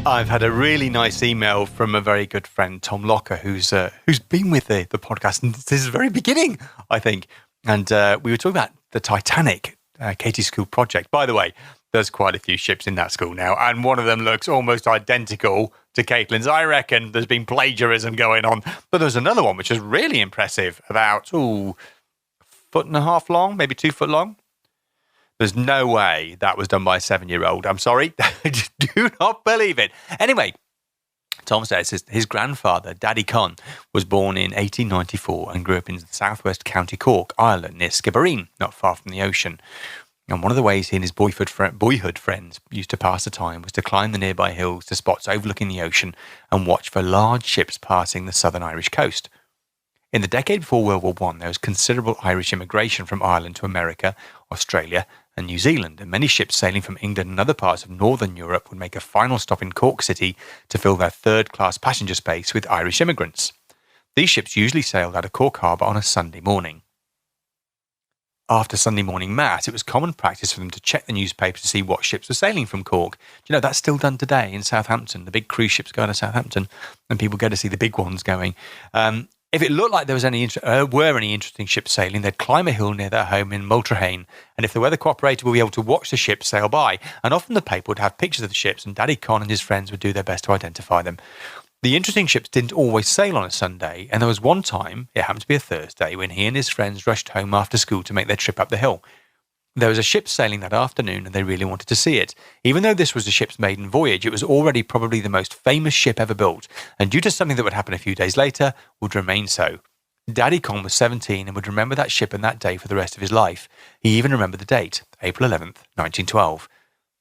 I've had a really nice email from a very good friend, Tom Locker, who's been with the podcast since the very beginning, I think. And we were talking about the Titanic, Katie's school project. By the way, there's quite a few ships in that school now, and one of them looks almost identical to Caitlin's. I reckon there's been plagiarism going on. But there's another one which is really impressive, about, 1.5 foot long, maybe 2 foot long. There's no way that was done by a 7-year-old. I'm sorry. I just do not believe it. Anyway, Tom says his grandfather, Daddy Con, was born in 1894 and grew up in southwest County Cork, Ireland, near Skibbereen, not far from the ocean. And one of the ways he and his boyhood friends used to pass the time was to climb the nearby hills to spots overlooking the ocean and watch for large ships passing the southern Irish coast. In the decade before World War I, there was considerable Irish immigration from Ireland to America, Australia, and New Zealand, and many ships sailing from England and other parts of Northern Europe would make a final stop in Cork City to fill their third-class passenger space with Irish immigrants. These ships usually sailed out of Cork Harbour on a Sunday morning. After Sunday morning mass, it was common practice for them to check the newspaper to see what ships were sailing from Cork. Do you know, that's still done today in Southampton. The big cruise ships go to Southampton, and people go to see the big ones going. If it looked like there was any interesting ships sailing, they'd climb a hill near their home in Multrahane, and if the weather cooperated, we'd be able to watch the ships sail by. And often the paper would have pictures of the ships, and Daddy Con and his friends would do their best to identify them. The interesting ships didn't always sail on a Sunday, and there was one time, it happened to be a Thursday, when he and his friends rushed home after school to make their trip up the hill. There was a ship sailing that afternoon, and they really wanted to see it. Even though this was the ship's maiden voyage, it was already probably the most famous ship ever built, and due to something that would happen a few days later, would remain so. Daddy Con was 17 and would remember that ship and that day for the rest of his life. He even remembered the date, April 11th, 1912.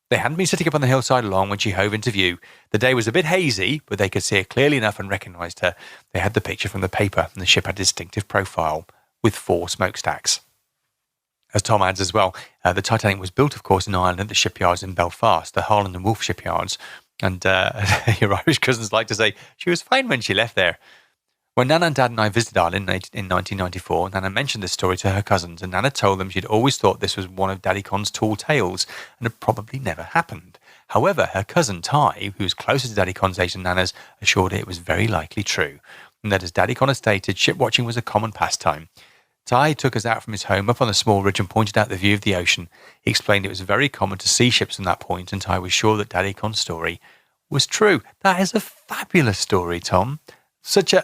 They hadn't been sitting up on the hillside long when she hove into view. The day was a bit hazy, but they could see her clearly enough and recognised her. They had the picture from the paper, and the ship had a distinctive profile, with 4 smokestacks. As Tom adds as well, the Titanic was built, of course, in Ireland at the shipyards in Belfast, the Harland and Wolff shipyards. And your Irish cousins like to say, she was fine when she left there. When Nana and Dad and I visited Ireland in 1994, Nana mentioned this story to her cousins, and Nana told them she'd always thought this was one of Daddy Con's tall tales, and it probably never happened. However, her cousin Ty, who was closer to Daddy Con's age than Nana's, assured her it was very likely true, and that as Daddy Con had stated, ship watching was a common pastime. Ty took us out from his home up on a small ridge and pointed out the view of the ocean. He explained it was very common to see ships from that point, and Ty was sure that Daddy Con's story was true. That is a fabulous story, Tom. Such a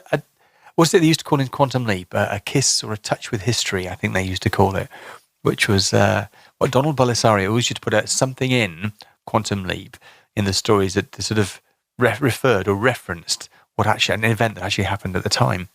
what's it they used to call in Quantum Leap? A kiss or a touch with history, I think they used to call it, which was what Donald Belisario always used to put something in Quantum Leap in the stories that sort of referred or referenced what actually an event that actually happened at the time.